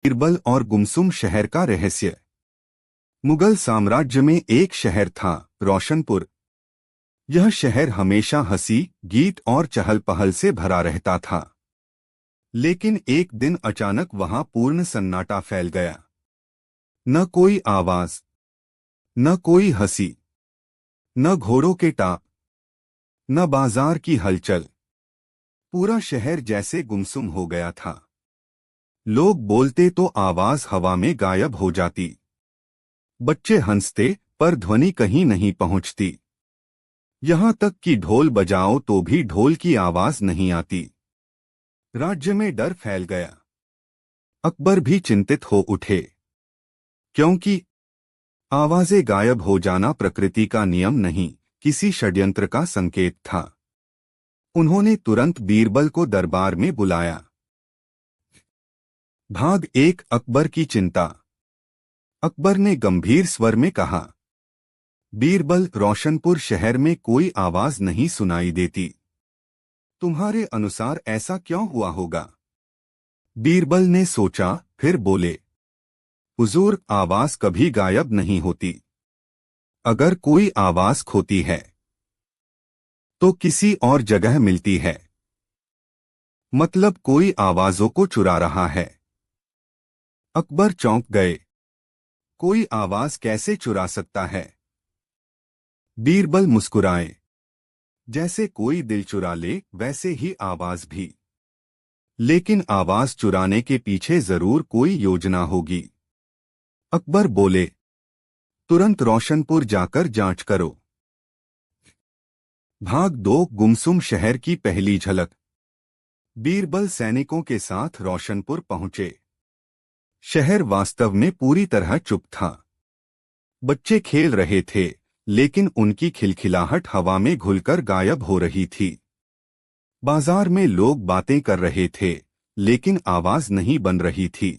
बीरबल और गुमसुम शहर का रहस्य। मुगल साम्राज्य में एक शहर था, रोशनपुर। यह शहर हमेशा हंसी, गीत और चहल पहल से भरा रहता था। लेकिन एक दिन अचानक वहां पूर्ण सन्नाटा फैल गया। न कोई आवाज, न कोई हंसी, न घोड़ों के टाप, न बाजार की हलचल। पूरा शहर जैसे गुमसुम हो गया था। लोग बोलते तो आवाज हवा में गायब हो जाती। बच्चे हंसते पर ध्वनि कहीं नहीं पहुंचती। यहां तक कि ढोल बजाओ तो भी ढोल की आवाज नहीं आती। राज्य में डर फैल गया। अकबर भी चिंतित हो उठे, क्योंकि आवाजें गायब हो जाना प्रकृति का नियम नहीं, किसी षड्यंत्र का संकेत था। उन्होंने तुरंत बीरबल को दरबार में बुलाया। भाग एक, अकबर की चिंता। अकबर ने गंभीर स्वर में कहा, बीरबल, रोशनपुर शहर में कोई आवाज नहीं सुनाई देती। तुम्हारे अनुसार ऐसा क्यों हुआ होगा? बीरबल ने सोचा, फिर बोले, हुजूर, आवाज कभी गायब नहीं होती। अगर कोई आवाज खोती है तो किसी और जगह मिलती है। मतलब कोई आवाजों को चुरा रहा है। अकबर चौंक गए। कोई आवाज कैसे चुरा सकता है? बीरबल मुस्कुराए, जैसे कोई दिल चुरा ले वैसे ही आवाज भी। लेकिन आवाज चुराने के पीछे जरूर कोई योजना होगी। अकबर बोले, तुरंत रोशनपुर जाकर जांच करो। भाग दो, गुमसुम शहर की पहली झलक। बीरबल सैनिकों के साथ रोशनपुर पहुंचे। शहर वास्तव में पूरी तरह चुप था। बच्चे खेल रहे थे, लेकिन उनकी खिलखिलाहट हवा में घुलकर गायब हो रही थी। बाजार में लोग बातें कर रहे थे, लेकिन आवाज नहीं बन रही थी।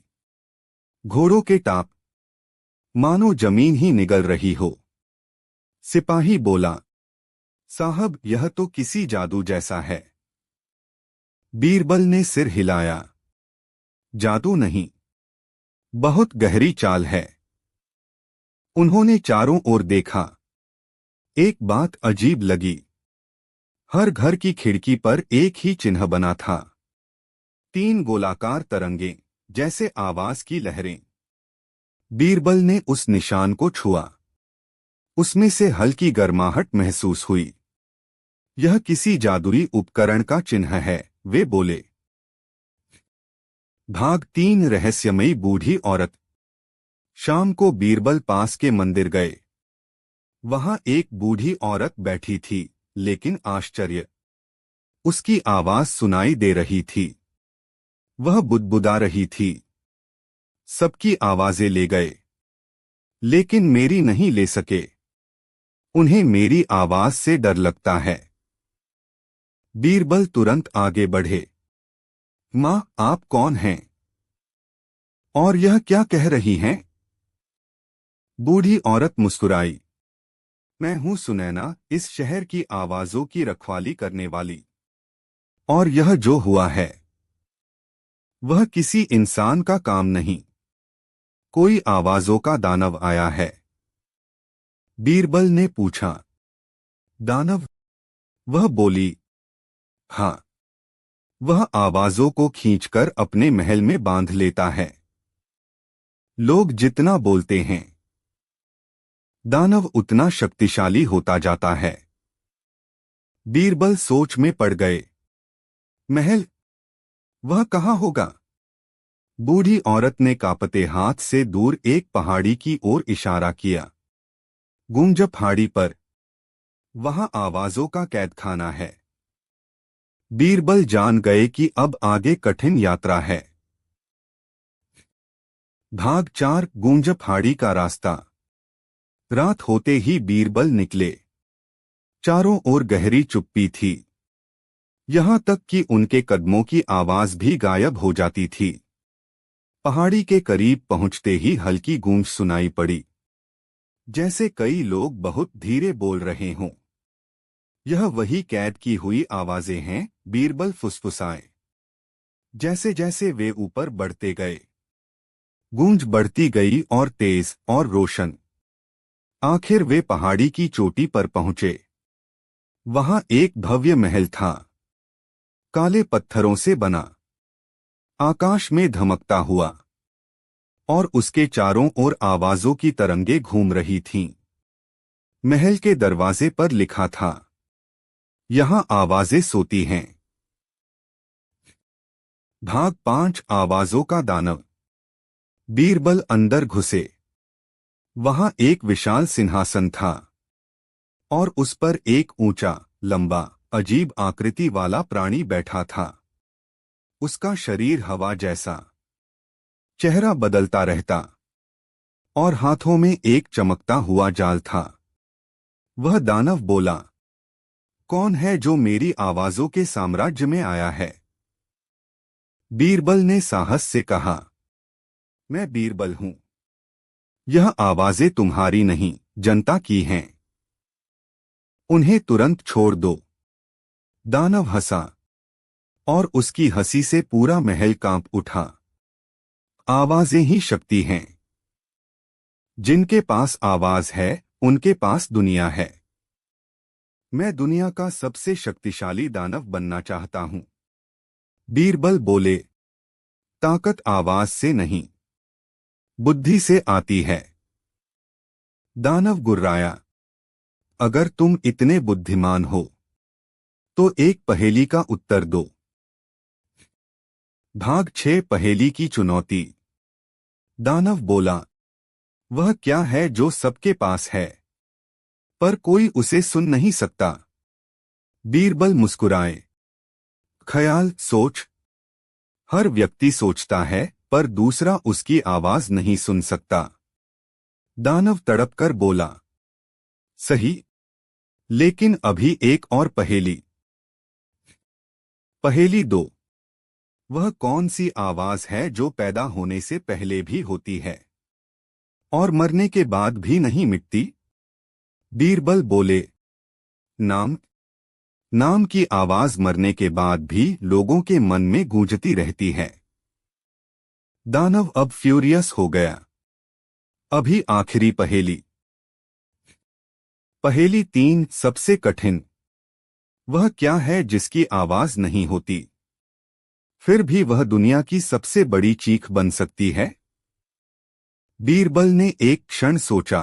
घोड़ों के टाप, मानो जमीन ही निगल रही हो। सिपाही बोला, साहब, यह तो किसी जादू जैसा है। बीरबल ने सिर हिलाया, जादू नहीं, बहुत गहरी चाल है। उन्होंने चारों ओर देखा। एक बात अजीब लगी। हर घर की खिड़की पर एक ही चिन्ह बना था। 3 गोलाकार तरंगे, जैसे आवाज की लहरें। बीरबल ने उस निशान को छुआ। उसमें से हल्की गर्माहट महसूस हुई। यह किसी जादुई उपकरण का चिन्ह है, वे बोले। भाग 3, रहस्यमयी बूढ़ी औरत। शाम को बीरबल पास के मंदिर गए। वहां एक बूढ़ी औरत बैठी थी, लेकिन आश्चर्य, उसकी आवाज सुनाई दे रही थी। वह बुदबुदा रही थी, सबकी आवाजें ले गए, लेकिन मेरी नहीं ले सके। उन्हें मेरी आवाज से डर लगता है। बीरबल तुरंत आगे बढ़े। माँ, आप कौन हैं? और यह क्या कह रही हैं? बूढ़ी औरत मुस्कुराई, मैं हूं सुनैना, इस शहर की आवाजों की रखवाली करने वाली। और यह जो हुआ है, वह किसी इंसान का काम नहीं, कोई आवाजों का दानव आया है। बीरबल ने पूछा, दानव? वह बोली, हाँ, वह आवाजों को खींचकर अपने महल में बांध लेता है। लोग जितना बोलते हैं, दानव उतना शक्तिशाली होता जाता है। बीरबल सोच में पड़ गए। महल? वह कहाँ होगा? बूढ़ी औरत ने कांपते हाथ से दूर एक पहाड़ी की ओर इशारा किया। गुंज पहाड़ी पर, वहां आवाजों का कैदखाना है। बीरबल जान गए कि अब आगे कठिन यात्रा है। भाग 4, गूंज पहाड़ी का रास्ता। रात होते ही बीरबल निकले। चारों ओर गहरी चुप्पी थी, यहां तक कि उनके कदमों की आवाज भी गायब हो जाती थी। पहाड़ी के करीब पहुंचते ही हल्की गूंज सुनाई पड़ी, जैसे कई लोग बहुत धीरे बोल रहे हों। यह वही कैद की हुई आवाजें हैं, बीरबल फुसफुसाए। जैसे जैसे वे ऊपर बढ़ते गए, गूंज बढ़ती गई और तेज और रोशन। आखिर वे पहाड़ी की चोटी पर पहुंचे। वहां एक भव्य महल था, काले पत्थरों से बना, आकाश में धमकता हुआ, और उसके चारों ओर आवाजों की तरंगे घूम रही थीं। महल के दरवाजे पर लिखा था, यहां आवाजें सोती हैं। भाग 5 आवाजों का दानव। बीरबल अंदर घुसे। वहां एक विशाल सिंहासन था, और उस पर एक ऊंचा, लंबा, अजीब आकृति वाला प्राणी बैठा था। उसका शरीर हवा जैसा, चेहरा बदलता रहता, और हाथों में एक चमकता हुआ जाल था। वह दानव बोला, कौन है जो मेरी आवाजों के साम्राज्य में आया है? बीरबल ने साहस से कहा, मैं बीरबल हूं। यह आवाजें तुम्हारी नहीं, जनता की हैं। उन्हें तुरंत छोड़ दो। दानव हंसा, और उसकी हंसी से पूरा महल कांप उठा। आवाजें ही शक्ति हैं। जिनके पास आवाज है, उनके पास दुनिया है। मैं दुनिया का सबसे शक्तिशाली दानव बनना चाहता हूं। बीरबल बोले, ताकत आवाज से नहीं, बुद्धि से आती है। दानव गुर्राया, अगर तुम इतने बुद्धिमान हो, तो एक पहेली का उत्तर दो। भाग 6 पहेली की चुनौती। दानव बोला, वह क्या है जो सबके पास है, पर कोई उसे सुन नहीं सकता? बीरबल मुस्कुराए, ख्याल, सोच। हर व्यक्ति सोचता है, पर दूसरा उसकी आवाज नहीं सुन सकता। दानव तड़प कर बोला, सही, लेकिन अभी एक और पहेली। पहेली 2। वह कौन सी आवाज है जो पैदा होने से पहले भी होती है, और मरने के बाद भी नहीं मिटती? बीरबल बोले, नाम। नाम की आवाज मरने के बाद भी लोगों के मन में गूंजती रहती है। दानव अब फ्यूरियस हो गया। अभी आखिरी पहेली। पहेली 3 सबसे कठिन। वह क्या है जिसकी आवाज नहीं होती, फिर भी वह दुनिया की सबसे बड़ी चीख बन सकती है? बीरबल ने एक क्षण सोचा,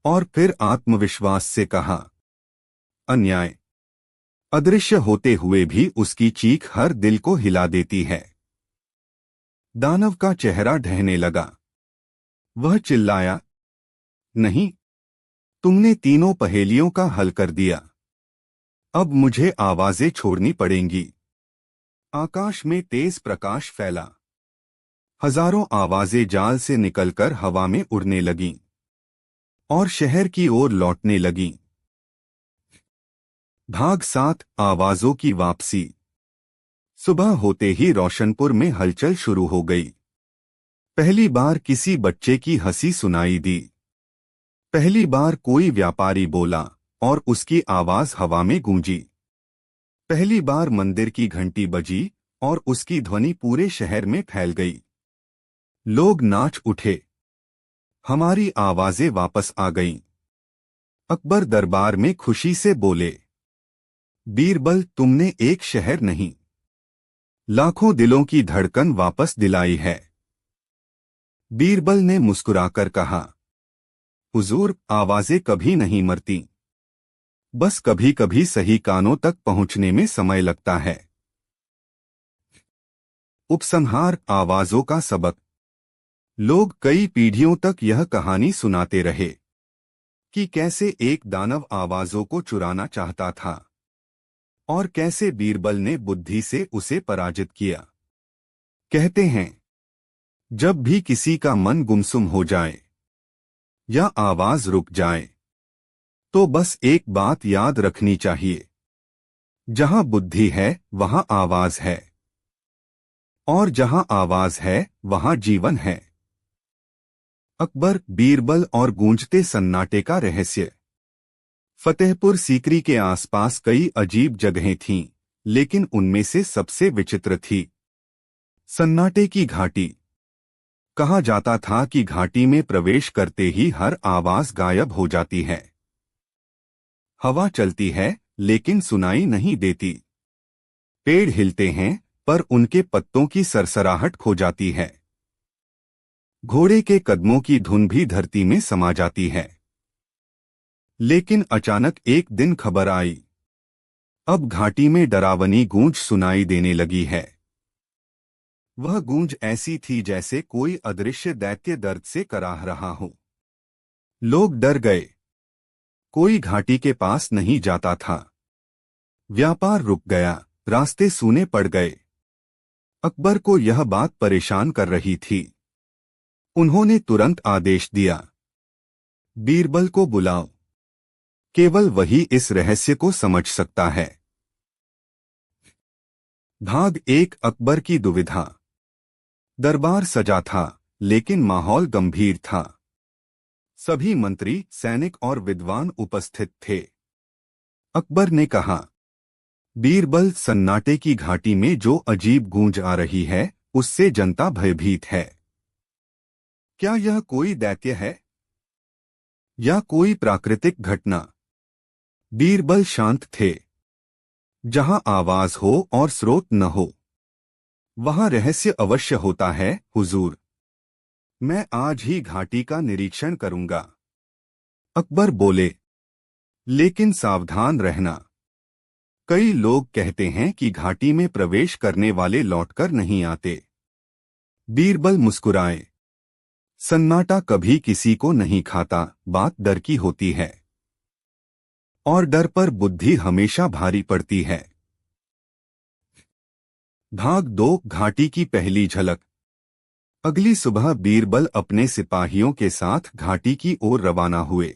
और फिर आत्मविश्वास से कहा, अन्याय। अदृश्य होते हुए भी उसकी चीख हर दिल को हिला देती है। दानव का चेहरा ढहने लगा। वह चिल्लाया, नहीं, तुमने तीनों पहेलियों का हल कर दिया। अब मुझे आवाजें छोड़नी पड़ेंगी। आकाश में तेज प्रकाश फैला। हजारों आवाजें जाल से निकलकर हवा में उड़ने लगीं, और शहर की ओर लौटने लगीं। भाग 7 आवाजों की वापसी। सुबह होते ही रोशनपुर में हलचल शुरू हो गई। पहली बार किसी बच्चे की हंसी सुनाई दी। पहली बार कोई व्यापारी बोला, और उसकी आवाज हवा में गूंजी। पहली बार मंदिर की घंटी बजी, और उसकी ध्वनि पूरे शहर में फैल गई। लोग नाच उठे। हमारी आवाजें वापस आ गईं। अकबर दरबार में खुशी से बोले, बीरबल, तुमने एक शहर नहीं, लाखों दिलों की धड़कन वापस दिलाई है। बीरबल ने मुस्कुराकर कहा, हुजूर, आवाजें कभी नहीं मरती, बस कभी कभी सही कानों तक पहुंचने में समय लगता है। उपसंहार, आवाजों का सबक। लोग कई पीढ़ियों तक यह कहानी सुनाते रहे कि कैसे एक दानव आवाजों को चुराना चाहता था, और कैसे बीरबल ने बुद्धि से उसे पराजित किया। कहते हैं, जब भी किसी का मन गुमसुम हो जाए, या आवाज रुक जाए, तो बस एक बात याद रखनी चाहिए, जहां बुद्धि है वहां आवाज है, और जहां आवाज है वहां जीवन है। अकबर, बीरबल और गूंजते सन्नाटे का रहस्य। फतेहपुर सीकरी के आसपास कई अजीब जगहें थीं, लेकिन उनमें से सबसे विचित्र थी सन्नाटे की घाटी। कहा जाता था कि घाटी में प्रवेश करते ही हर आवाज गायब हो जाती है। हवा चलती है लेकिन सुनाई नहीं देती। पेड़ हिलते हैं पर उनके पत्तों की सरसराहट खो जाती है। घोड़े के कदमों की धुन भी धरती में समा जाती है। लेकिन अचानक एक दिन खबर आई। अब घाटी में डरावनी गूंज सुनाई देने लगी है। वह गूंज ऐसी थी जैसे कोई अदृश्य दैत्य दर्द से कराह रहा हो। लोग डर गए। कोई घाटी के पास नहीं जाता था। व्यापार रुक गया, रास्ते सूने पड़ गए। अकबर को यह बात परेशान कर रही थी। उन्होंने तुरंत आदेश दिया, बीरबल को बुलाओ। केवल वही इस रहस्य को समझ सकता है। भाग 1 अकबर की दुविधा। दरबार सजा था लेकिन माहौल गंभीर था। सभी मंत्री, सैनिक और विद्वान उपस्थित थे। अकबर ने कहा, बीरबल, सन्नाटे की घाटी में जो अजीब गूंज आ रही है उससे जनता भयभीत है। क्या यह कोई दैत्य है या कोई प्राकृतिक घटना? बीरबल शांत थे। जहां आवाज हो और स्रोत न हो वहां रहस्य अवश्य होता है हुजूर। मैं आज ही घाटी का निरीक्षण करूंगा। अकबर बोले, लेकिन सावधान रहना। कई लोग कहते हैं कि घाटी में प्रवेश करने वाले लौटकर नहीं आते। बीरबल मुस्कुराए, सन्नाटा कभी किसी को नहीं खाता, बात डर की होती है। और डर पर बुद्धि हमेशा भारी पड़ती है। भाग 2 घाटी की पहली झलक। अगली सुबह बीरबल अपने सिपाहियों के साथ घाटी की ओर रवाना हुए।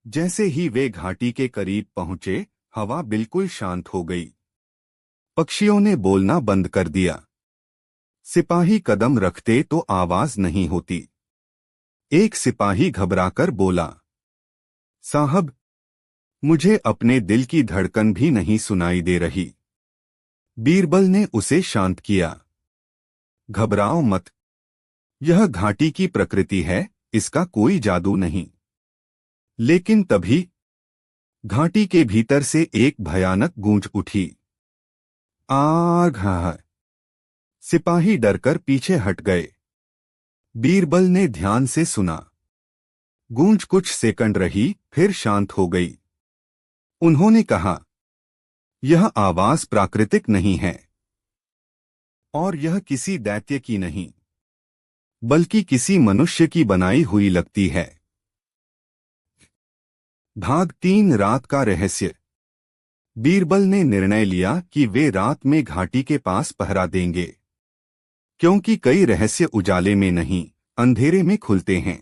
जैसे ही वे घाटी के करीब पहुंचे, हवा बिल्कुल शांत हो गई। पक्षियों ने बोलना बंद कर दिया। सिपाही कदम रखते तो आवाज नहीं होती। एक सिपाही घबराकर बोला, साहब, मुझे अपने दिल की धड़कन भी नहीं सुनाई दे रही। बीरबल ने उसे शांत किया। घबराओ मत, यह घाटी की प्रकृति है, इसका कोई जादू नहीं। लेकिन तभी घाटी के भीतर से एक भयानक गूंज उठी। आग! सिपाही डरकर पीछे हट गए। बीरबल ने ध्यान से सुना। गूंज कुछ सेकंड रही, फिर शांत हो गई। उन्होंने कहा, यह आवाज प्राकृतिक नहीं है और यह किसी दैत्य की नहीं, बल्कि किसी मनुष्य की बनाई हुई लगती है। भाग 3 रात का रहस्य। बीरबल ने निर्णय लिया कि वे रात में घाटी के पास पहरा देंगे, क्योंकि कई रहस्य उजाले में नहीं, अंधेरे में खुलते हैं।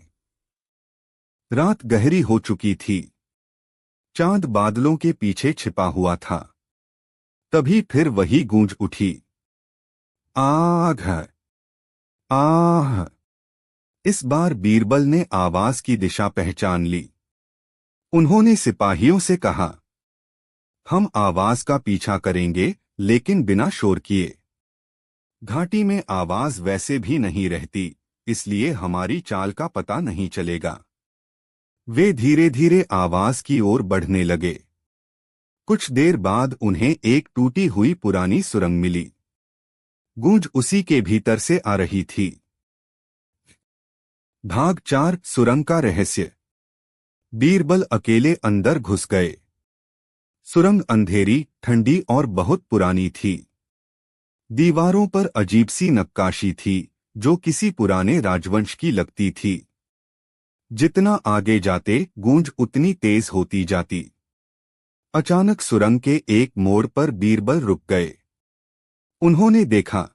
रात गहरी हो चुकी थी। चांद बादलों के पीछे छिपा हुआ था। तभी फिर वही गूंज उठी। आग! आह! इस बार बीरबल ने आवाज की दिशा पहचान ली। उन्होंने सिपाहियों से कहा, हम आवाज का पीछा करेंगे लेकिन बिना शोर किए। घाटी में आवाज वैसे भी नहीं रहती, इसलिए हमारी चाल का पता नहीं चलेगा। वे धीरे धीरे आवाज की ओर बढ़ने लगे। कुछ देर बाद उन्हें एक टूटी हुई पुरानी सुरंग मिली। गूंज उसी के भीतर से आ रही थी। भाग 4 सुरंग का रहस्य। बीरबल अकेले अंदर घुस गए। सुरंग अंधेरी, ठंडी और बहुत पुरानी थी। दीवारों पर अजीब सी नक्काशी थी जो किसी पुराने राजवंश की लगती थी। जितना आगे जाते गूंज उतनी तेज होती जाती। अचानक सुरंग के एक मोड़ पर बीरबल रुक गए। उन्होंने देखा,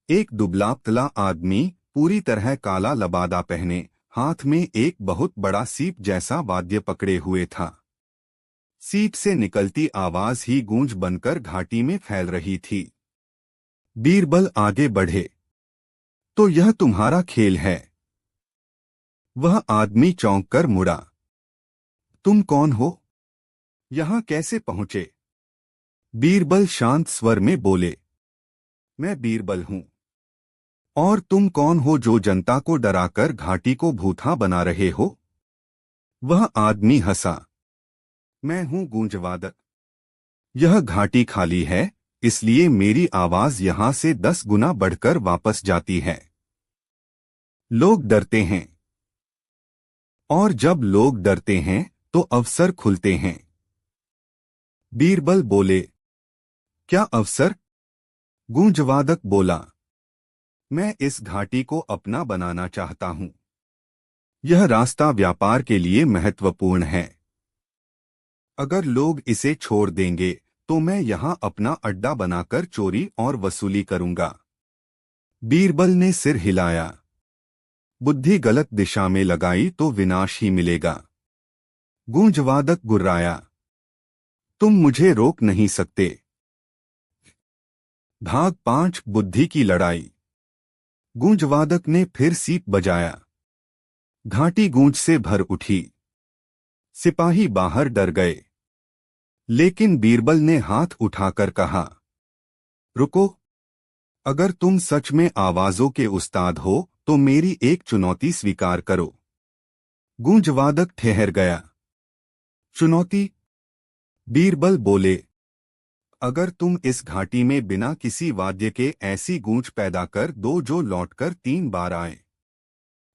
एक दुबला-पतला आदमी पूरी तरह काला लबादा पहने, हाथ में एक बहुत बड़ा सीप जैसा वाद्य पकड़े हुए था। सीप से निकलती आवाज ही गूंज बनकर घाटी में फैल रही थी। बीरबल आगे बढ़े, तो यह तुम्हारा खेल है? वह आदमी चौंक कर मुड़ा। तुम कौन हो? यहां कैसे पहुंचे? बीरबल शांत स्वर में बोले, मैं बीरबल हूं। और तुम कौन हो जो जनता को डराकर घाटी को भूथा बना रहे हो? वह आदमी हंसा। मैं हूं गूंजवादक। यह घाटी खाली है, इसलिए मेरी आवाज यहां से 10 गुना बढ़कर वापस जाती है। लोग डरते हैं, और जब लोग डरते हैं तो अवसर खुलते हैं। बीरबल बोले, क्या अवसर? गूंजवादक बोला, मैं इस घाटी को अपना बनाना चाहता हूं। यह रास्ता व्यापार के लिए महत्वपूर्ण है। अगर लोग इसे छोड़ देंगे तो मैं यहां अपना अड्डा बनाकर चोरी और वसूली करूंगा। बीरबल ने सिर हिलाया। बुद्धि गलत दिशा में लगाई तो विनाश ही मिलेगा। गूंजवादक गुर्राया, तुम मुझे रोक नहीं सकते। भाग 5 बुद्धि की लड़ाई। गूंजवादक ने फिर सीप बजाया। घाटी गूंज से भर उठी। सिपाही बाहर डर गए। लेकिन बीरबल ने हाथ उठाकर कहा, रुको। अगर तुम सच में आवाजों के उस्ताद हो तो मेरी एक चुनौती स्वीकार करो। गूंजवादक ठहर गया। चुनौती? बीरबल बोले, अगर तुम इस घाटी में बिना किसी वाद्य के ऐसी गूंज पैदा कर दो जो लौटकर 3 बार आए,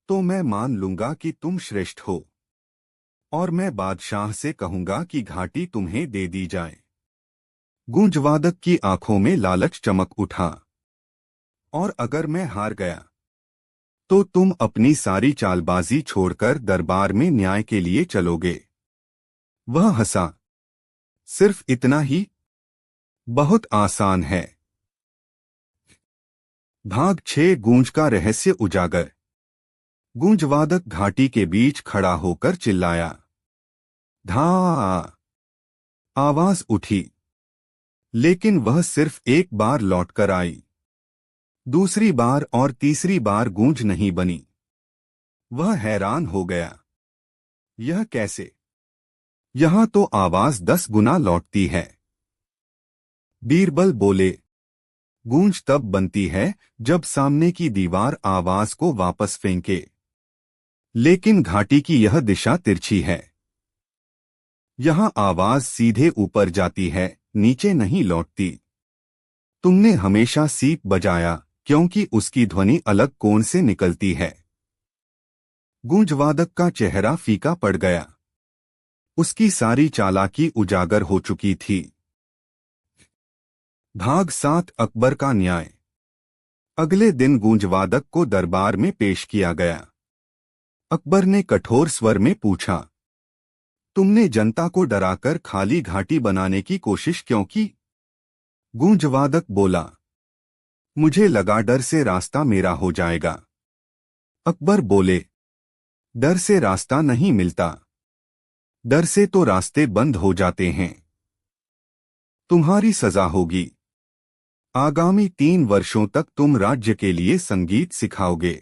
तो मैं मान लूंगा कि तुम श्रेष्ठ हो, और मैं बादशाह से कहूंगा कि घाटी तुम्हें दे दी जाए। गूंजवादक की आंखों में लालच चमक उठा। और अगर मैं हार गया तो तुम अपनी सारी चालबाजी छोड़कर दरबार में न्याय के लिए चलोगे। वह हंसा। सिर्फ इतना ही? बहुत आसान है। भाग 6 गूंज का रहस्य उजागर। गूंजवादक घाटी के बीच खड़ा होकर चिल्लाया, धा! आवाज उठी, लेकिन वह सिर्फ एक बार लौटकर आई। दूसरी बार और तीसरी बार गूंज नहीं बनी। वह हैरान हो गया। यह कैसे? यहां तो आवाज 10 गुना लौटती है। बीरबल बोले, गूंज तब बनती है जब सामने की दीवार आवाज को वापस फेंके। लेकिन घाटी की यह दिशा तिरछी है। यहां आवाज सीधे ऊपर जाती है, नीचे नहीं लौटती। तुमने हमेशा सीप बजाया क्योंकि उसकी ध्वनि अलग कोण से निकलती है। गूंजवादक का चेहरा फीका पड़ गया। उसकी सारी चालाकी उजागर हो चुकी थी। भाग 7 अकबर का न्याय। अगले दिन गूंजवादक को दरबार में पेश किया गया। अकबर ने कठोर स्वर में पूछा, तुमने जनता को डराकर खाली घाटी बनाने की कोशिश क्यों की? गूंजवादक बोला, मुझे लगा डर से रास्ता मेरा हो जाएगा। अकबर बोले, डर से रास्ता नहीं मिलता, डर से तो रास्ते बंद हो जाते हैं। तुम्हारी सजा होगी। आगामी 3 वर्षों तक तुम राज्य के लिए संगीत सिखाओगे,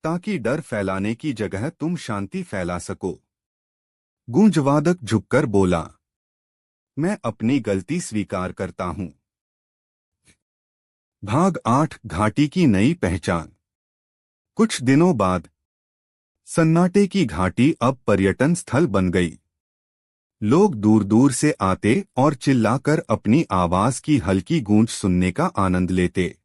ताकि डर फैलाने की जगह तुम शांति फैला सको। गूंजवादक झुककर बोला, मैं अपनी गलती स्वीकार करता हूं। भाग 8 घाटी की नई पहचान। कुछ दिनों बाद सन्नाटे की घाटी अब पर्यटन स्थल बन गई। लोग दूर दूर से आते और चिल्लाकर अपनी आवाज की हल्की गूंज सुनने का आनंद लेते।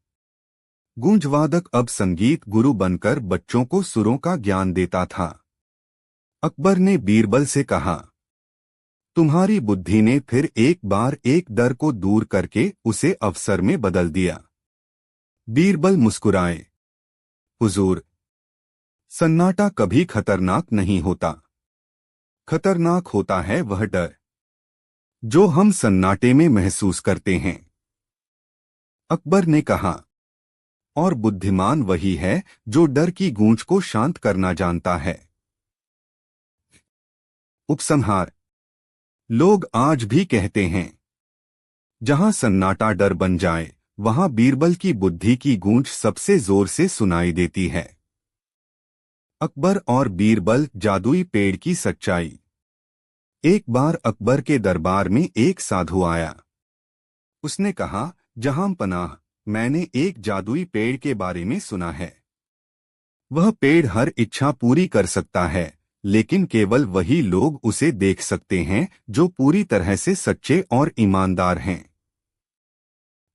गूंजवादक अब संगीत गुरु बनकर बच्चों को सुरों का ज्ञान देता था। अकबर ने बीरबल से कहा, तुम्हारी बुद्धि ने फिर एक बार एक डर को दूर करके उसे अवसर में बदल दिया। बीरबल मुस्कुराए, हुजूर, सन्नाटा कभी खतरनाक नहीं होता। खतरनाक होता है वह डर जो हम सन्नाटे में महसूस करते हैं। अकबर ने कहा, और बुद्धिमान वही है जो डर की गूंज को शांत करना जानता है। उपसंहार। लोग आज भी कहते हैं, जहां सन्नाटा डर बन जाए वहां बीरबल की बुद्धि की गूंज सबसे जोर से सुनाई देती है। अकबर और बीरबल जादुई पेड़ की सच्चाई। एक बार अकबर के दरबार में एक साधु आया। उसने कहा, जहां पनाह, मैंने एक जादुई पेड़ के बारे में सुना है। वह पेड़ हर इच्छा पूरी कर सकता है, लेकिन केवल वही लोग उसे देख सकते हैं जो पूरी तरह से सच्चे और ईमानदार हैं।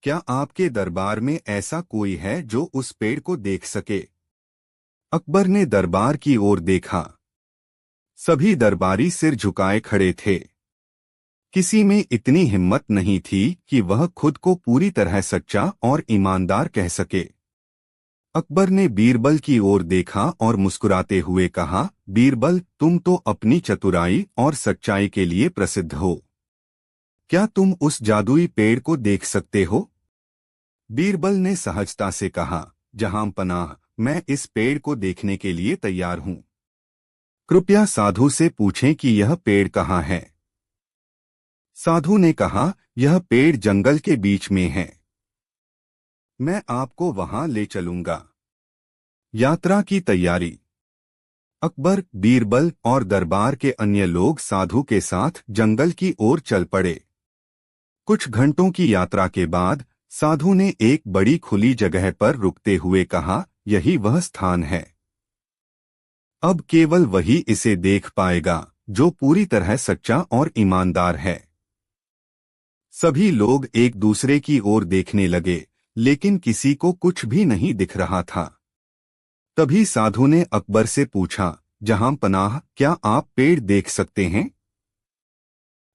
क्या आपके दरबार में ऐसा कोई है जो उस पेड़ को देख सके? अकबर ने दरबार की ओर देखा। सभी दरबारी सिर झुकाए खड़े थे। किसी में इतनी हिम्मत नहीं थी कि वह खुद को पूरी तरह सच्चा और ईमानदार कह सके। अकबर ने बीरबल की ओर देखा और मुस्कुराते हुए कहा, बीरबल, तुम तो अपनी चतुराई और सच्चाई के लिए प्रसिद्ध हो। क्या तुम उस जादुई पेड़ को देख सकते हो? बीरबल ने सहजता से कहा, जहां पनाह, मैं इस पेड़ को देखने के लिए तैयार हूं। कृपया साधु से पूछें कि यह पेड़ कहाँ है। साधु ने कहा, यह पेड़ जंगल के बीच में है। मैं आपको वहां ले चलूंगा। यात्रा की तैयारी। अकबर, बीरबल और दरबार के अन्य लोग साधु के साथ जंगल की ओर चल पड़े। कुछ घंटों की यात्रा के बाद साधु ने एक बड़ी खुली जगह पर रुकते हुए कहा, यही वह स्थान है। अब केवल वही इसे देख पाएगा जो पूरी तरह सच्चा और ईमानदार है। सभी लोग एक दूसरे की ओर देखने लगे, लेकिन किसी को कुछ भी नहीं दिख रहा था। तभी साधु ने अकबर से पूछा, जहां पनाह, क्या आप पेड़ देख सकते हैं?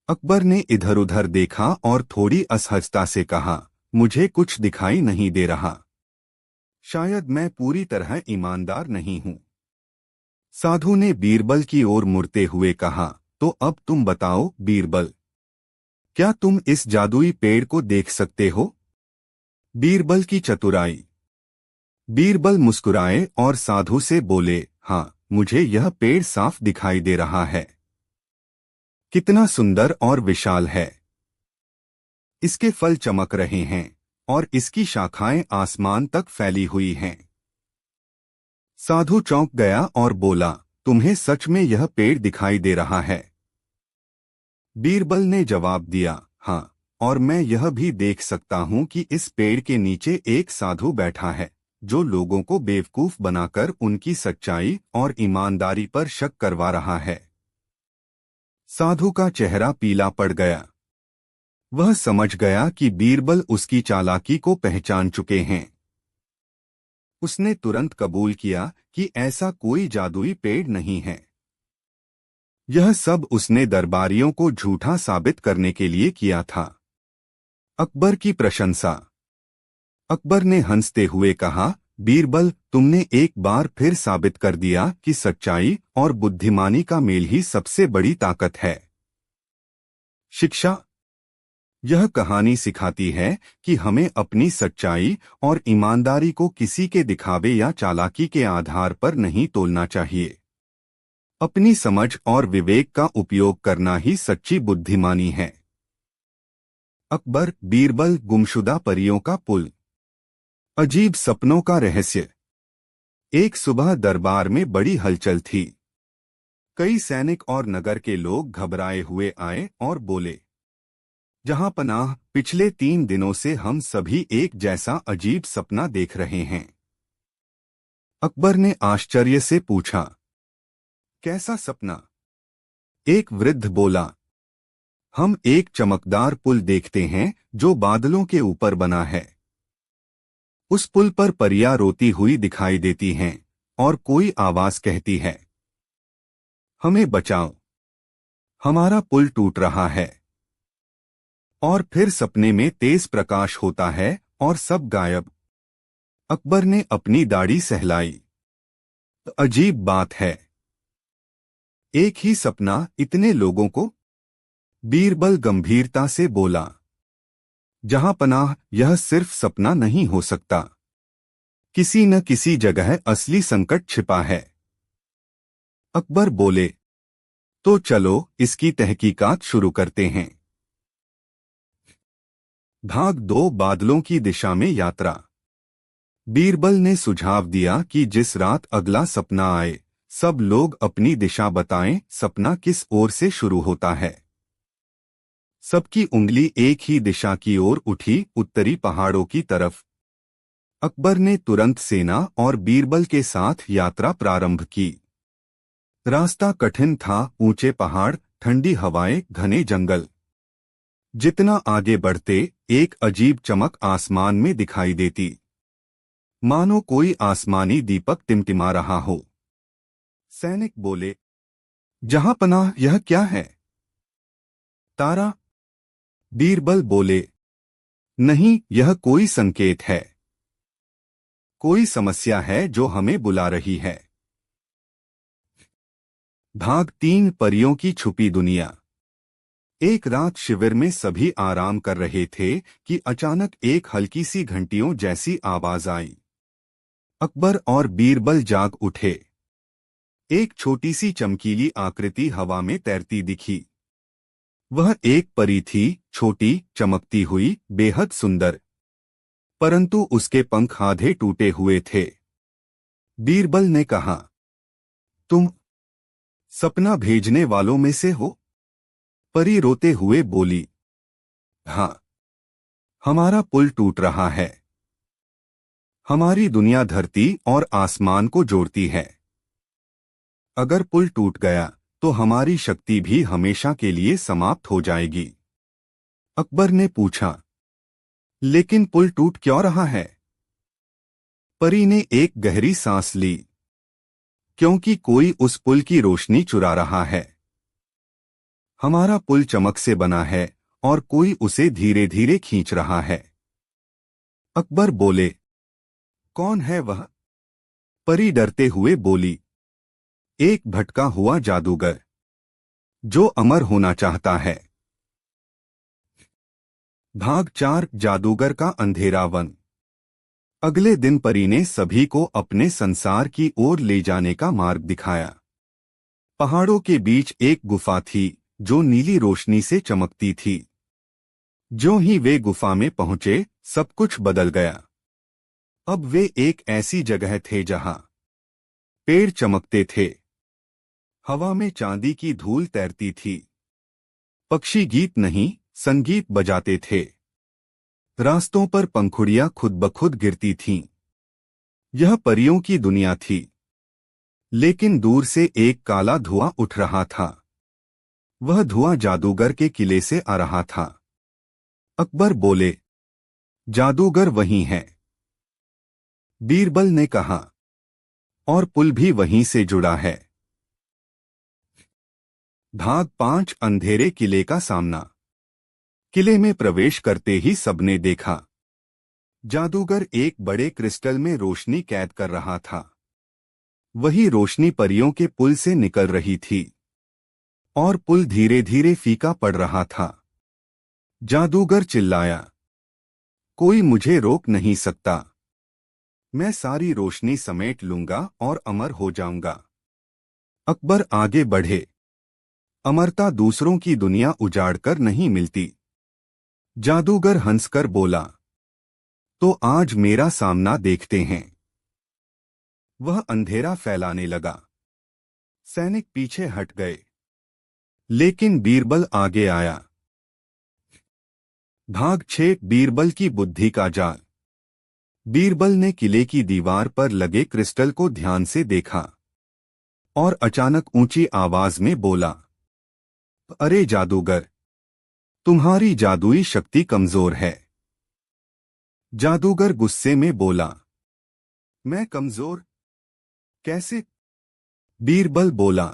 अकबर ने इधर उधर देखा और थोड़ी असहजता से कहा, मुझे कुछ दिखाई नहीं दे रहा। शायद मैं पूरी तरह ईमानदार नहीं हूं। साधु ने बीरबल की ओर मुड़ते हुए कहा, तो अब तुम बताओ बीरबल, क्या तुम इस जादुई पेड़ को देख सकते हो? बीरबल की चतुराई। बीरबल मुस्कुराए और साधु से बोले, हाँ, मुझे यह पेड़ साफ दिखाई दे रहा है। कितना सुंदर और विशाल है। इसके फल चमक रहे हैं और इसकी शाखाएं आसमान तक फैली हुई हैं। साधु चौंक गया और बोला, तुम्हें सच में यह पेड़ दिखाई दे रहा है? बीरबल ने जवाब दिया, हाँ, और मैं यह भी देख सकता हूं कि इस पेड़ के नीचे एक साधु बैठा है जो लोगों को बेवकूफ बनाकर उनकी सच्चाई और ईमानदारी पर शक करवा रहा है। साधु का चेहरा पीला पड़ गया। वह समझ गया कि बीरबल उसकी चालाकी को पहचान चुके हैं। उसने तुरंत कबूल किया कि ऐसा कोई जादुई पेड़ नहीं है। यह सब उसने दरबारियों को झूठा साबित करने के लिए किया था। अकबर की प्रशंसा। अकबर ने हंसते हुए कहा, बीरबल, तुमने एक बार फिर साबित कर दिया कि सच्चाई और बुद्धिमानी का मेल ही सबसे बड़ी ताकत है। शिक्षा। यह कहानी सिखाती है कि हमें अपनी सच्चाई और ईमानदारी को किसी के दिखावे या चालाकी के आधार पर नहीं तोलना चाहिए। अपनी समझ और विवेक का उपयोग करना ही सच्ची बुद्धिमानी है। अकबर, बीरबल, गुमशुदा परियों का पुल। अजीब सपनों का रहस्य। एक सुबह दरबार में बड़ी हलचल थी। कई सैनिक और नगर के लोग घबराए हुए आए और बोले, जहां पनाह, पिछले 3 दिनों से हम सभी एक जैसा अजीब सपना देख रहे हैं। अकबर ने आश्चर्य से पूछा, कैसा सपना? एक वृद्ध बोला, हम एक चमकदार पुल देखते हैं जो बादलों के ऊपर बना है। उस पुल पर परियां रोती हुई दिखाई देती हैं और कोई आवाज कहती है, हमें बचाओ, हमारा पुल टूट रहा है। और फिर सपने में तेज प्रकाश होता है और सब गायब। अकबर ने अपनी दाढ़ी सहलाई। अजीब बात है, एक ही सपना इतने लोगों को? बीरबल गंभीरता से बोला, जहां पनाह, यह सिर्फ सपना नहीं हो सकता। किसी न किसी जगह असली संकट छिपा है। अकबर बोले, तो चलो इसकी तहकीकात शुरू करते हैं। भाग 2, बादलों की दिशा में यात्रा। बीरबल ने सुझाव दिया कि जिस रात अगला सपना आए, सब लोग अपनी दिशा बताएं, सपना किस ओर से शुरू होता है। सबकी उंगली एक ही दिशा की ओर उठी, उत्तरी पहाड़ों की तरफ। अकबर ने तुरंत सेना और बीरबल के साथ यात्रा प्रारंभ की। रास्ता कठिन था, ऊंचे पहाड़, ठंडी हवाएं, घने जंगल। जितना आगे बढ़ते एक अजीब चमक आसमान में दिखाई देती, मानो कोई आसमानी दीपक टिमटिमा रहा हो। सैनिक बोले, जहां पनाह, यह क्या है? तारा। बीरबल बोले, नहीं, यह कोई संकेत है। कोई समस्या है जो हमें बुला रही है। भाग 3, परियों की छुपी दुनिया। एक रात शिविर में सभी आराम कर रहे थे कि अचानक एक हल्की सी घंटियों जैसी आवाज आई। अकबर और बीरबल जाग उठे। एक छोटी सी चमकीली आकृति हवा में तैरती दिखी। वह एक परी थी, छोटी, चमकती हुई, बेहद सुंदर, परंतु उसके पंख आधे टूटे हुए थे। बीरबल ने कहा, तुम सपना भेजने वालों में से हो? परी रोते हुए बोली, हाँ, हमारा पुल टूट रहा है। हमारी दुनिया धरती और आसमान को जोड़ती है। अगर पुल टूट गया तो हमारी शक्ति भी हमेशा के लिए समाप्त हो जाएगी। अकबर ने पूछा, लेकिन पुल टूट क्यों रहा है? परी ने एक गहरी सांस ली, क्योंकि कोई उस पुल की रोशनी चुरा रहा है। हमारा पुल चमक से बना है और कोई उसे धीरे धीरे खींच रहा है। अकबर बोले, कौन है वह? परी डरते हुए बोली, एक भटका हुआ जादूगर जो अमर होना चाहता है। भाग 4, जादूगर का अंधेरा वन। अगले दिन परी ने सभी को अपने संसार की ओर ले जाने का मार्ग दिखाया। पहाड़ों के बीच एक गुफा थी जो नीली रोशनी से चमकती थी। जो ही वे गुफा में पहुंचे, सब कुछ बदल गया। अब वे एक ऐसी जगह थे जहां पेड़ चमकते थे, हवा में चांदी की धूल तैरती थी, पक्षी गीत नहीं, संगीत बजाते थे, रास्तों पर पंखुड़ियां खुद ब खुद गिरती थीं। यह परियों की दुनिया थी, लेकिन दूर से एक काला धुआं उठ रहा था। वह धुआं जादूगर के किले से आ रहा था। अकबर बोले, जादूगर वहीं है। बीरबल ने कहा, और पुल भी वहीं से जुड़ा है। भाग 5, अंधेरे किले का सामना। किले में प्रवेश करते ही सबने देखा, जादूगर एक बड़े क्रिस्टल में रोशनी कैद कर रहा था। वही रोशनी परियों के पुल से निकल रही थी और पुल धीरे धीरे फीका पड़ रहा था। जादूगर चिल्लाया, कोई मुझे रोक नहीं सकता। मैं सारी रोशनी समेट लूंगा और अमर हो जाऊंगा। अकबर आगे बढ़े। अमरता दूसरों की दुनिया उजाड़कर नहीं मिलती। जादूगर हंसकर बोला, तो आज मेरा सामना देखते हैं। वह अंधेरा फैलाने लगा। सैनिक पीछे हट गए, लेकिन बीरबल आगे आया। भाग 6, बीरबल की बुद्धि का जाल। बीरबल ने किले की दीवार पर लगे क्रिस्टल को ध्यान से देखा और अचानक ऊंची आवाज में बोला, अरे जादूगर, तुम्हारी जादुई शक्ति कमजोर है। जादूगर गुस्से में बोला, मैं कमजोर? कैसे? बीरबल बोला,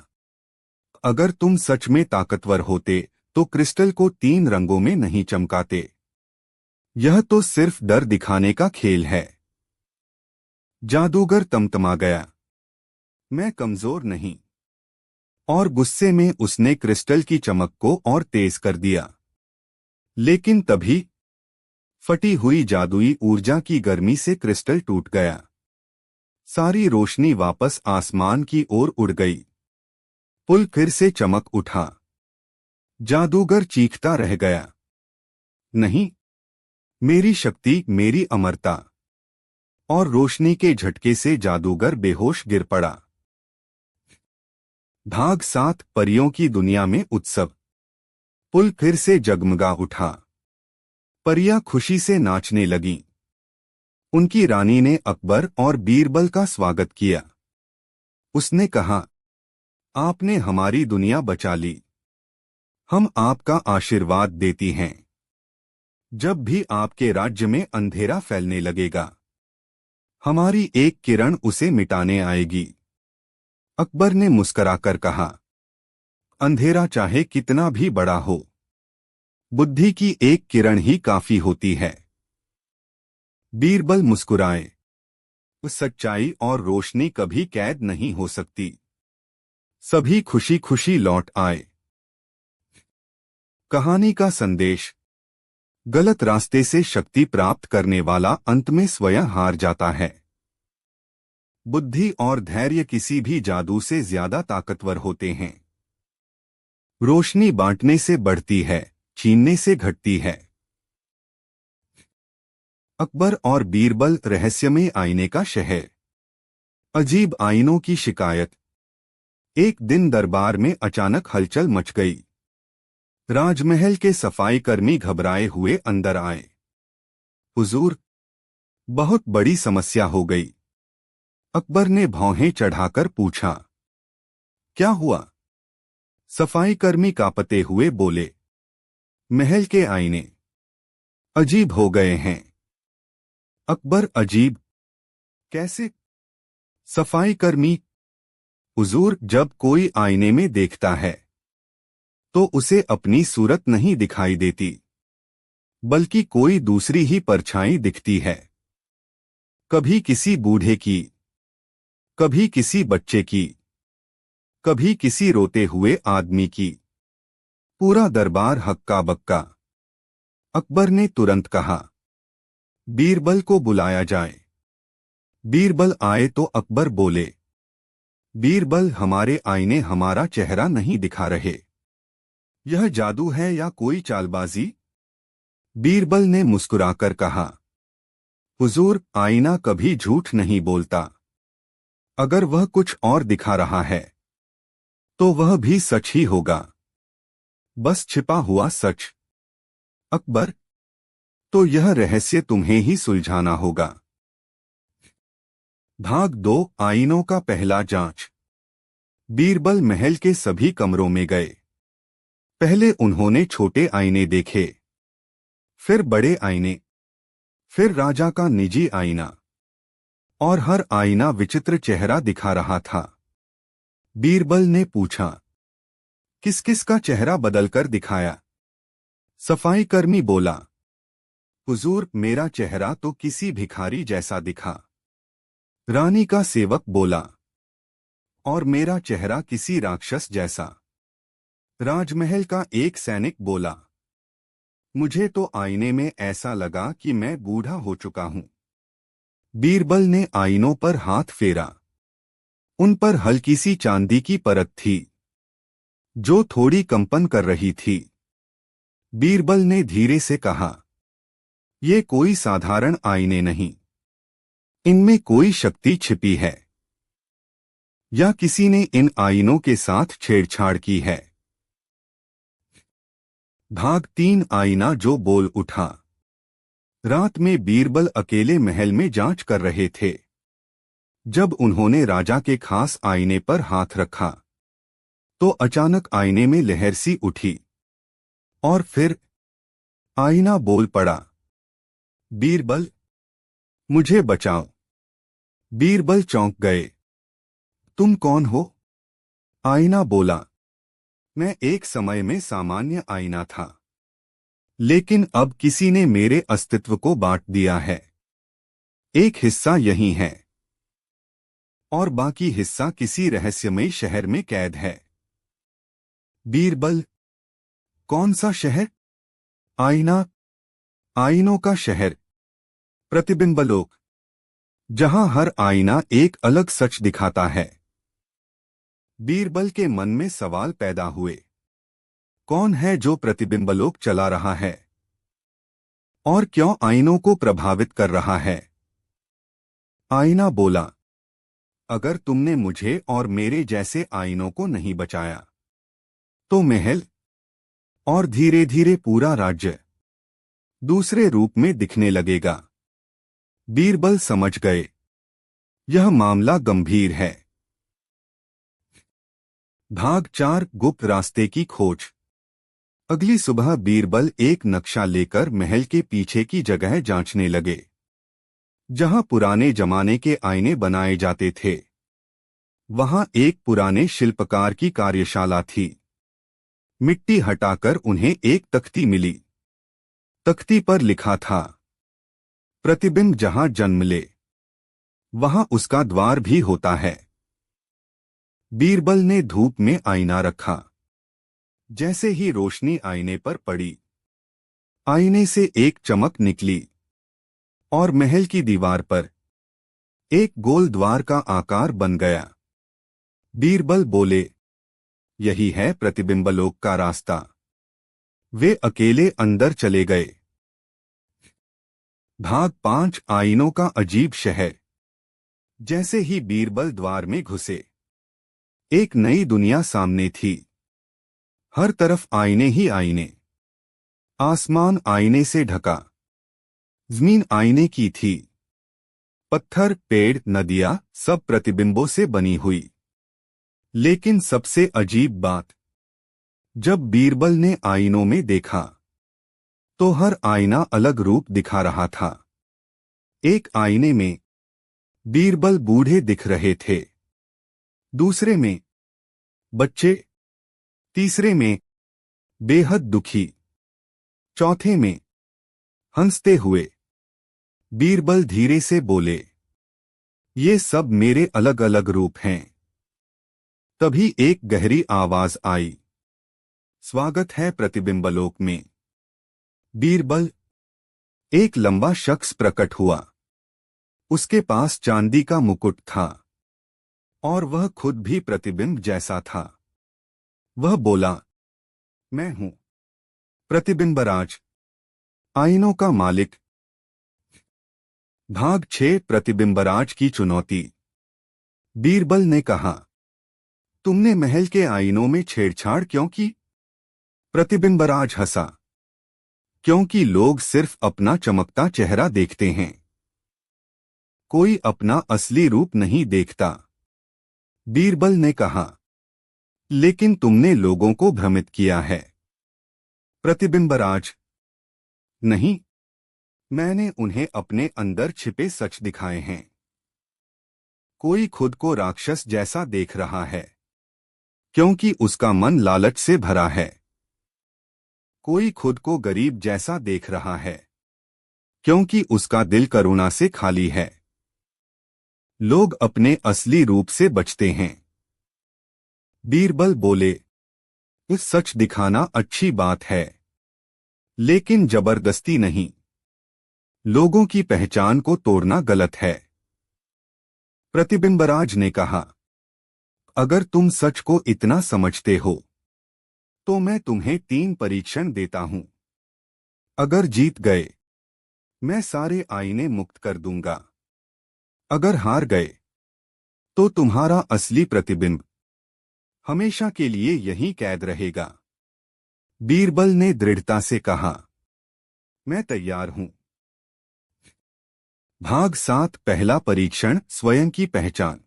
अगर तुम सच में ताकतवर होते तो क्रिस्टल को 3 रंगों में नहीं चमकाते। यह तो सिर्फ डर दिखाने का खेल है। जादूगर तमतमा गया, मैं कमजोर नहीं। और गुस्से में उसने क्रिस्टल की चमक को और तेज कर दिया। लेकिन तभी फटी हुई जादुई ऊर्जा की गर्मी से क्रिस्टल टूट गया। सारी रोशनी वापस आसमान की ओर उड़ गई। पुल फिर से चमक उठा। जादूगर चीखता रह गया, नहीं, मेरी शक्ति, मेरी अमरता। और रोशनी के झटके से जादूगर बेहोश गिर पड़ा। भाग 7, परियों की दुनिया में उत्सव। पुल फिर से जगमगा उठा। परियां खुशी से नाचने लगीं। उनकी रानी ने अकबर और बीरबल का स्वागत किया। उसने कहा, आपने हमारी दुनिया बचा ली। हम आपका आशीर्वाद देती हैं। जब भी आपके राज्य में अंधेरा फैलने लगेगा, हमारी एक किरण उसे मिटाने आएगी। अकबर ने मुस्कराकर कहा, अंधेरा चाहे कितना भी बड़ा हो, बुद्धि की एक किरण ही काफी होती है। बीरबल मुस्कुराए, सच्चाई और रोशनी कभी कैद नहीं हो सकती। सभी खुशी खुशी लौट आए। कहानी का संदेश, गलत रास्ते से शक्ति प्राप्त करने वाला अंत में स्वयं हार जाता है। बुद्धि और धैर्य किसी भी जादू से ज्यादा ताकतवर होते हैं। रोशनी बांटने से बढ़ती है, छीनने से घटती है। अकबर और बीरबल रहस्यमय आईने का शहर। अजीब आईनों की शिकायत। एक दिन दरबार में अचानक हलचल मच गई। राजमहल के सफाई कर्मी घबराए हुए अंदर आए। हुजूर, बहुत बड़ी समस्या हो गई। अकबर ने भौहें चढ़ाकर पूछा, क्या हुआ? सफाई कर्मी कांपते हुए बोले, महल के आईने अजीब हो गए हैं। अकबर, अजीब कैसे? सफाई कर्मी, हुजूर, जब कोई आईने में देखता है तो उसे अपनी सूरत नहीं दिखाई देती, बल्कि कोई दूसरी ही परछाई दिखती है। कभी किसी बूढ़े की, कभी किसी बच्चे की, कभी किसी रोते हुए आदमी की। पूरा दरबार हक्का बक्का। अकबर ने तुरंत कहा, बीरबल को बुलाया जाए। बीरबल आए तो अकबर बोले, बीरबल, हमारे आईने हमारा चेहरा नहीं दिखा रहे। यह जादू है या कोई चालबाजी? बीरबल ने मुस्कुराकर कहा, हुजूर, आईना कभी झूठ नहीं बोलता। अगर वह कुछ और दिखा रहा है तो वह भी सच ही होगा, बस छिपा हुआ सच। अकबर, तो यह रहस्य तुम्हें ही सुलझाना होगा। भाग 2, आईनों का पहला जांच। बीरबल महल के सभी कमरों में गए। पहले उन्होंने छोटे आईने देखे, फिर बड़े आईने, फिर राजा का निजी आईना, और हर आईना विचित्र चेहरा दिखा रहा था। बीरबल ने पूछा, किस किस का चेहरा बदलकर दिखाया? सफाई कर्मी बोला, हुजूर, मेरा चेहरा तो किसी भिखारी जैसा दिखा। रानी का सेवक बोला, और मेरा चेहरा किसी राक्षस जैसा। राजमहल का एक सैनिक बोला, मुझे तो आईने में ऐसा लगा कि मैं बूढ़ा हो चुका हूं। बीरबल ने आईनों पर हाथ फेरा। उन पर हल्की सी चांदी की परत थी, जो थोड़ी कंपन कर रही थी। बीरबल ने धीरे से कहा, ये कोई साधारण आईने नहीं। इनमें कोई शक्ति छिपी है, या किसी ने इन आईनों के साथ छेड़छाड़ की है। भाग 3, आईना जो बोल उठा। रात में बीरबल अकेले महल में जांच कर रहे थे। जब उन्होंने राजा के खास आईने पर हाथ रखा तो अचानक आईने में लहर सी उठी, और फिर आईना बोल पड़ा, बीरबल, मुझे बचाओ। बीरबल चौंक गए। तुम कौन हो? आईना बोला, मैं एक समय में सामान्य आईना था, लेकिन अब किसी ने मेरे अस्तित्व को बांट दिया है। एक हिस्सा यही है, और बाकी हिस्सा किसी रहस्यमय शहर में कैद है। बीरबल, कौन सा शहर? आईना, आईनों का शहर, प्रतिबिंबलोक, जहां हर आईना एक अलग सच दिखाता है। बीरबल के मन में सवाल पैदा हुए, कौन है जो प्रतिबिंबलोक चला रहा है, और क्यों आईनों को प्रभावित कर रहा है? आईना बोला, अगर तुमने मुझे और मेरे जैसे आईनों को नहीं बचाया तो महल और धीरे धीरे पूरा राज्य दूसरे रूप में दिखने लगेगा। बीरबल समझ गए, यह मामला गंभीर है। भाग 4 गुप्त रास्ते की खोज। अगली सुबह बीरबल एक नक्शा लेकर महल के पीछे की जगह जांचने लगे, जहां पुराने जमाने के आईने बनाए जाते थे। वहां एक पुराने शिल्पकार की कार्यशाला थी। मिट्टी हटाकर उन्हें एक तख्ती मिली। तख्ती पर लिखा था, प्रतिबिंब जहां जन्म ले, वहां उसका द्वार भी होता है। बीरबल ने धूप में आईना रखा। जैसे ही रोशनी आईने पर पड़ी, आईने से एक चमक निकली और महल की दीवार पर एक गोल द्वार का आकार बन गया। बीरबल बोले, यही है प्रतिबिंबलोक का रास्ता। वे अकेले अंदर चले गए। भाग 5 आईनों का अजीब शहर। जैसे ही बीरबल द्वार में घुसे, एक नई दुनिया सामने थी। हर तरफ आईने ही आईने। आसमान आईने से ढका, जमीन आईने की थी। पत्थर, पेड़, नदियां सब प्रतिबिंबों से बनी हुई। लेकिन सबसे अजीब बात, जब बीरबल ने आईनों में देखा तो हर आईना अलग रूप दिखा रहा था। एक आईने में बीरबल बूढ़े दिख रहे थे, दूसरे में बच्चे, तीसरे में बेहद दुखी, चौथे में हंसते हुए। बीरबल धीरे से बोले, ये सब मेरे अलग अलग रूप हैं। तभी एक गहरी आवाज आई, स्वागत है प्रतिबिंबलोक में। बीरबल। एक लंबा शख्स प्रकट हुआ। उसके पास चांदी का मुकुट था और वह खुद भी प्रतिबिंब जैसा था। वह बोला, मैं हूं प्रतिबिंबराज, आईनों का मालिक। भाग 6 प्रतिबिंबराज की चुनौती। बीरबल ने कहा, तुमने महल के आईनों में छेड़छाड़ क्यों की? प्रतिबिंबराज हंसा, क्योंकि लोग सिर्फ अपना चमकता चेहरा देखते हैं, कोई अपना असली रूप नहीं देखता। बीरबल ने कहा, लेकिन तुमने लोगों को भ्रमित किया है। प्रतिबिंबराज, नहीं, मैंने उन्हें अपने अंदर छिपे सच दिखाए हैं। कोई खुद को राक्षस जैसा देख रहा है, क्योंकि उसका मन लालच से भरा है। कोई खुद को गरीब जैसा देख रहा है, क्योंकि उसका दिल करुणा से खाली है। लोग अपने असली रूप से बचते हैं। बीरबल बोले, इस सच दिखाना अच्छी बात है, लेकिन जबरदस्ती नहीं। लोगों की पहचान को तोड़ना गलत है। प्रतिबिंबराज ने कहा, अगर तुम सच को इतना समझते हो तो मैं तुम्हें 3 परीक्षण देता हूं। अगर जीत गए, मैं सारे आईने मुक्त कर दूंगा। अगर हार गए, तो तुम्हारा असली प्रतिबिंब हमेशा के लिए यहीं कैद रहेगा। बीरबल ने दृढ़ता से कहा, मैं तैयार हूं। भाग 7 पहला परीक्षण, स्वयं की पहचान।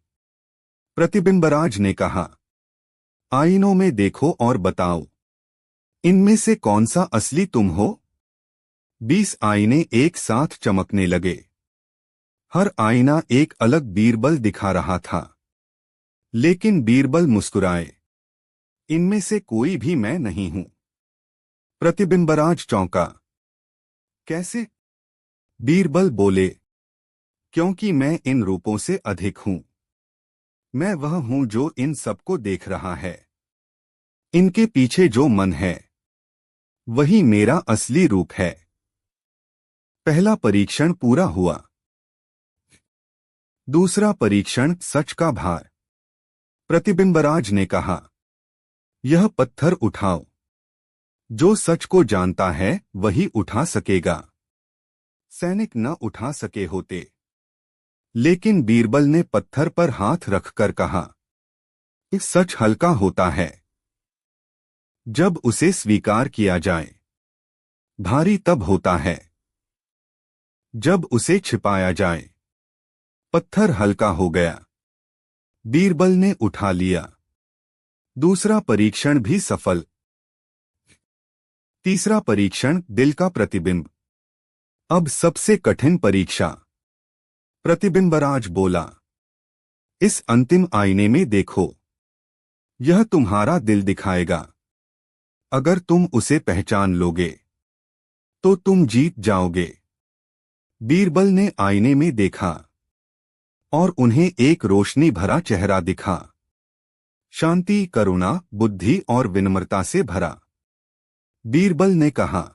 प्रतिबिंबराज ने कहा, आईनों में देखो और बताओ, इनमें से कौन सा असली तुम हो? 20 आईने एक साथ चमकने लगे। हर आईना एक अलग बीरबल दिखा रहा था। लेकिन बीरबल मुस्कुराए, इनमें से कोई भी मैं नहीं हूं। प्रतिबिंबराज चौंका, कैसे? बीरबल बोले, क्योंकि मैं इन रूपों से अधिक हूं। मैं वह हूं जो इन सबको देख रहा है। इनके पीछे जो मन है, वही मेरा असली रूप है। पहला परीक्षण पूरा हुआ। दूसरा परीक्षण, सच का भार। प्रतिबिंबराज ने कहा, यह पत्थर उठाओ। जो सच को जानता है वही उठा सकेगा। सैनिक न उठा सके होते। लेकिन बीरबल ने पत्थर पर हाथ रखकर कहा, इस सच हल्का होता है जब उसे स्वीकार किया जाए, भारी तब होता है जब उसे छिपाया जाए। पत्थर हल्का हो गया। बीरबल ने उठा लिया। दूसरा परीक्षण भी सफल। तीसरा परीक्षण, दिल का प्रतिबिंब। अब सबसे कठिन परीक्षा। प्रतिबिंबराज बोला, इस अंतिम आईने में देखो। यह तुम्हारा दिल दिखाएगा। अगर तुम उसे पहचान लोगे तो तुम जीत जाओगे। बीरबल ने आईने में देखा और उन्हें एक रोशनी भरा चेहरा दिखा। शांति, करुणा, बुद्धि और विनम्रता से भरा। बीरबल ने कहा,